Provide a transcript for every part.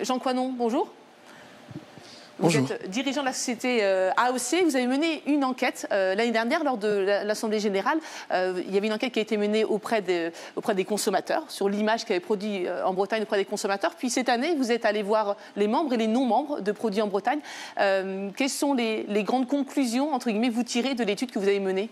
Jean Coinon, bonjour. Bonjour. Vous êtes dirigeant de la société AOC. Vous avez mené une enquête l'année dernière lors de l'Assemblée générale. Il y avait une enquête qui a été menée auprès des consommateurs sur l'image qu'avait produit en Bretagne auprès des consommateurs. Puis cette année, vous êtes allé voir les membres et les non-membres de Produits en Bretagne. Quelles sont les grandes conclusions, entre guillemets, vous tirez de l'étude que vous avez menée ?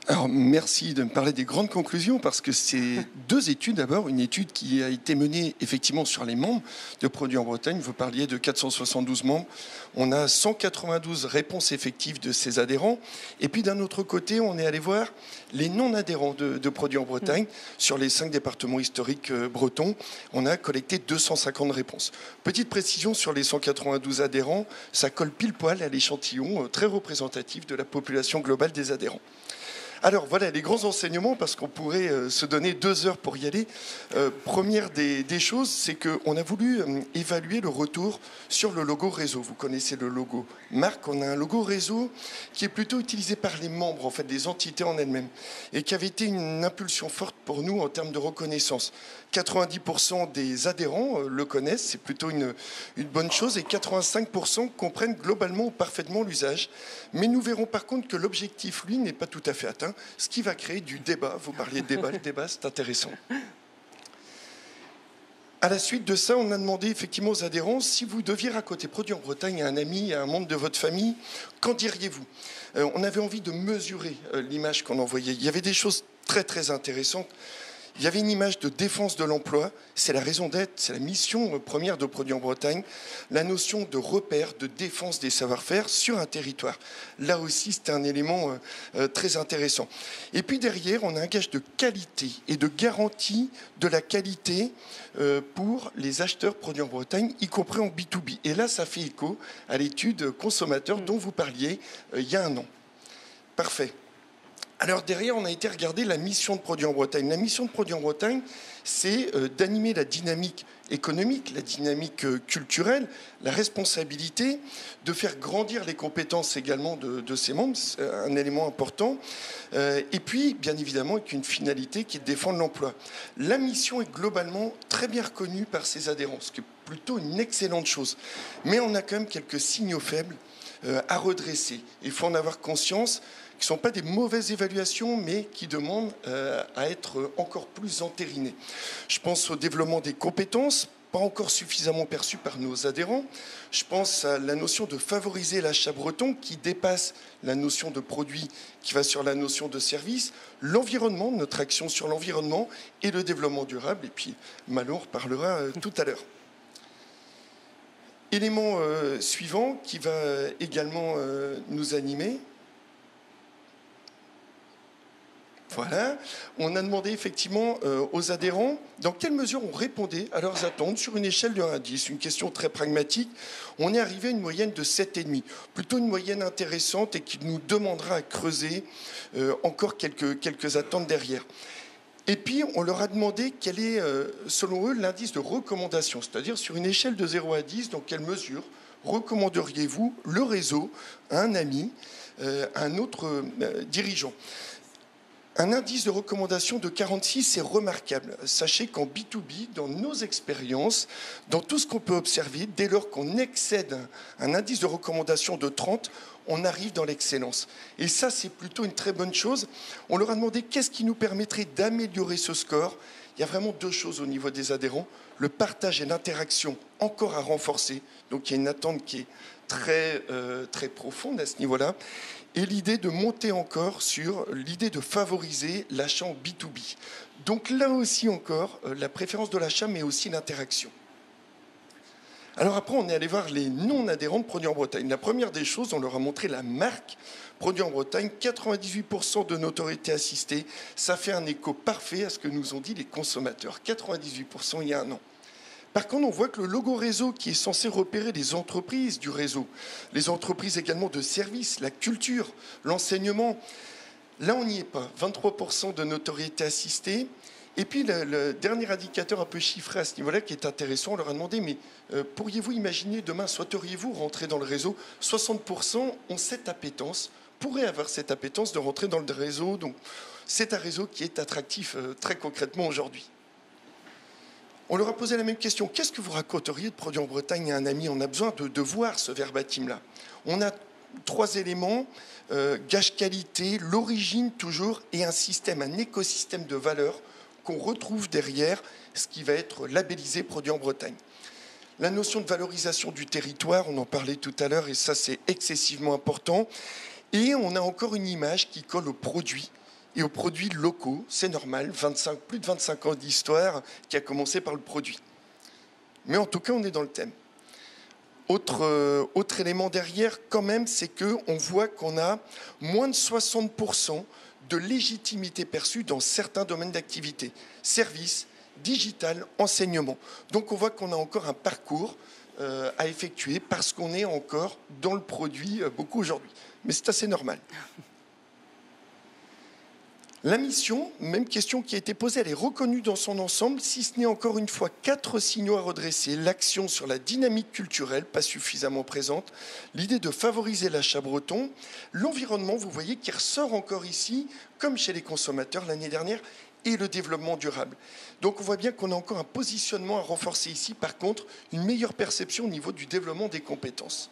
Alors, merci de me parler des grandes conclusions parce que c'est deux études. D'abord, une étude qui a été menée effectivement sur les membres de Produits en Bretagne. Vous parliez de 472 membres. On a 192 réponses effectives de ces adhérents. Et puis, d'un autre côté, on est allé voir les non-adhérents de Produits en Bretagne. Sur les 5 départements historiques bretons, on a collecté 250 réponses. Petite précision sur les 192 adhérents, ça colle pile poil à l'échantillon très représentatif de la population globale des adhérents. Alors voilà les grands enseignements, parce qu'on pourrait se donner 2 heures pour y aller. Première des choses, c'est qu'on a voulu évaluer le retour sur le logo réseau. Vous connaissez le logo marque, on a un logo réseau qui est plutôt utilisé par les membres, en fait, des entités en elles-mêmes, et qui avait été une impulsion forte pour nous en termes de reconnaissance. 90% des adhérents le connaissent, c'est plutôt une bonne chose, et 85% comprennent globalement ou parfaitement l'usage. Mais nous verrons par contre que l'objectif, lui, n'est pas tout à fait atteint, ce qui va créer du débat. Vous parliez de débat, le débat, c'est intéressant. À la suite de ça, on a demandé effectivement aux adhérents, si vous deviez raconter Produits en Bretagne à un ami, à un membre de votre famille, qu'en diriez-vous ? On avait envie de mesurer l'image qu'on envoyait. Il y avait des choses très très intéressantes. Il y avait une image de défense de l'emploi, c'est la raison d'être, c'est la mission première de Produits en Bretagne, la notion de repère, de défense des savoir-faire sur un territoire. Là aussi, c'est un élément très intéressant. Et puis derrière, on a un gage de qualité et de garantie de la qualité pour les acheteurs Produits en Bretagne, y compris en B2B. Et là, ça fait écho à l'étude consommateur dont vous parliez il y a un an. Parfait. Alors derrière, on a été regarder la mission de Produits en Bretagne. La mission de Produits en Bretagne, c'est d'animer la dynamique économique, la dynamique culturelle, la responsabilité, de faire grandir les compétences également de ses membres, c'est un élément important. Et puis, bien évidemment, avec une finalité qui est de défendre l'emploi. La mission est globalement très bien reconnue par ses adhérents, ce qui est plutôt une excellente chose. Mais on a quand même quelques signaux faibles à redresser. Il faut en avoir conscience, qui ne sont pas des mauvaises évaluations, mais qui demandent à être encore plus entérinées. Je pense au développement des compétences, pas encore suffisamment perçues par nos adhérents. Je pense à la notion de favoriser l'achat breton, qui dépasse la notion de produit, qui va sur la notion de service, l'environnement, notre action sur l'environnement, et le développement durable. Et puis, Malo reparlera tout à l'heure. Élément suivant qui va également nous animer. Voilà, on a demandé effectivement aux adhérents dans quelle mesure on répondait à leurs attentes sur une échelle de 1 à 10. Une question très pragmatique. On est arrivé à une moyenne de 7,5. Plutôt une moyenne intéressante et qui nous demandera à creuser encore quelques attentes derrière. Et puis, on leur a demandé quel est, selon eux, l'indice de recommandation, c'est-à-dire sur une échelle de 0 à 10, dans quelle mesure recommanderiez-vous le réseau à un ami, à un autre dirigeant ? Un indice de recommandation de 46, c'est remarquable. Sachez qu'en B2B, dans nos expériences, dans tout ce qu'on peut observer, dès lors qu'on excède un indice de recommandation de 30, on arrive dans l'excellence. Et ça, c'est plutôt une très bonne chose. On leur a demandé qu'est-ce qui nous permettrait d'améliorer ce score. Il y a vraiment 2 choses au niveau des adhérents. Le partage et l'interaction encore à renforcer. Donc il y a une attente qui est très profonde à ce niveau-là. Et l'idée de monter encore sur l'idée de favoriser l'achat en B2B. Donc là aussi encore, la préférence de l'achat, mais aussi l'interaction. Alors après, on est allé voir les non-adhérents de Produits en Bretagne. La première des choses, on leur a montré la marque Produits en Bretagne, 98% de notoriété assistée. Ça fait un écho parfait à ce que nous ont dit les consommateurs. 98% il y a un an. Par contre, on voit que le logo réseau, qui est censé repérer les entreprises du réseau, les entreprises également de services, la culture, l'enseignement, là, on n'y est pas. 23% de notoriété assistée. Et puis, le dernier indicateur un peu chiffré à ce niveau-là, qui est intéressant, on leur a demandé, mais pourriez-vous imaginer demain, souhaiteriez-vous rentrer dans le réseau ? 60% ont cette appétence, pourraient avoir cette appétence de rentrer dans le réseau. Donc, c'est un réseau qui est attractif très concrètement aujourd'hui. On leur a posé la même question. Qu'est-ce que vous raconteriez de produire en Bretagne à un ami? On a besoin de voir ce verbatim-là. On a 3 éléments, gage qualité, l'origine toujours, et un système, un écosystème de valeurs qu'on retrouve derrière ce qui va être labellisé produit en Bretagne. La notion de valorisation du territoire, on en parlait tout à l'heure, et ça c'est excessivement important. Et on a encore une image qui colle aux produits et aux produits locaux. C'est normal, plus de 25 ans d'histoire qui a commencé par le produit. Mais en tout cas, on est dans le thème. Autre élément derrière, quand même, c'est qu'on voit qu'on a moins de 60% de légitimité perçue dans certains domaines d'activité. Services, digital, enseignement. Donc on voit qu'on a encore un parcours à effectuer parce qu'on est encore dans le produit beaucoup aujourd'hui. Mais c'est assez normal. La mission, même question qui a été posée, elle est reconnue dans son ensemble, si ce n'est encore une fois 4 signaux à redresser. L'action sur la dynamique culturelle, pas suffisamment présente. L'idée de favoriser l'achat breton. L'environnement, vous voyez, qui ressort encore ici, comme chez les consommateurs l'année dernière, et le développement durable. Donc on voit bien qu'on a encore un positionnement à renforcer ici. Par contre, une meilleure perception au niveau du développement des compétences.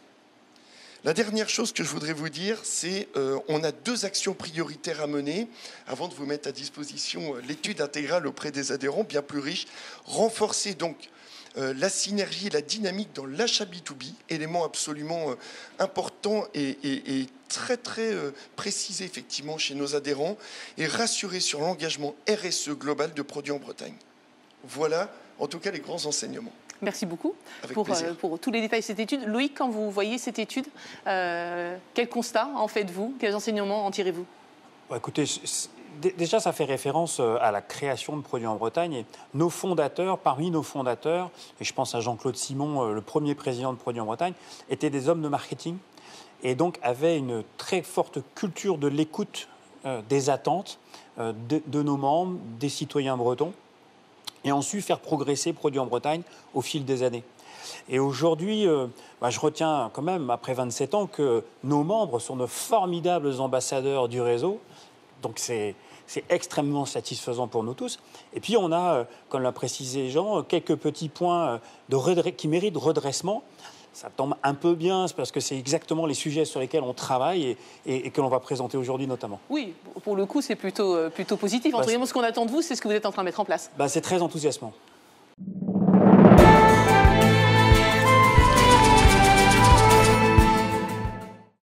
La dernière chose que je voudrais vous dire, c'est on a 2 actions prioritaires à mener avant de vous mettre à disposition l'étude intégrale auprès des adhérents, bien plus riche. Renforcer donc la synergie et la dynamique dans l'achat B2B, élément absolument important et très très précisé effectivement chez nos adhérents, et rassurer sur l'engagement RSE global de produits en Bretagne. Voilà en tout cas les grands enseignements. Merci beaucoup pour tous les détails de cette étude. Loïc, quand vous voyez cette étude, quel constat en faites-vous? Quels enseignements en tirez-vous? Écoutez, déjà, ça fait référence à la création de produits en Bretagne. Et nos fondateurs, parmi nos fondateurs, et je pense à Jean-Claude Simon, le premier président de Produits en Bretagne, étaient des hommes de marketing et donc avaient une très forte culture de l'écoute des attentes de nos membres, des citoyens bretons, et ont su faire progresser Produits en Bretagne au fil des années. Et aujourd'hui, je retiens quand même, après 27 ans, que nos membres sont de formidables ambassadeurs du réseau. Donc c'est extrêmement satisfaisant pour nous tous. Et puis on a, comme l'a précisé Jean, quelques petits points qui méritent redressement. Ça tombe un peu bien, parce que c'est exactement les sujets sur lesquels on travaille et que l'on va présenter aujourd'hui notamment. Oui, pour le coup, c'est plutôt positif. Entre guillemets, ce qu'on attend de vous, c'est ce que vous êtes en train de mettre en place. C'est très enthousiasmant.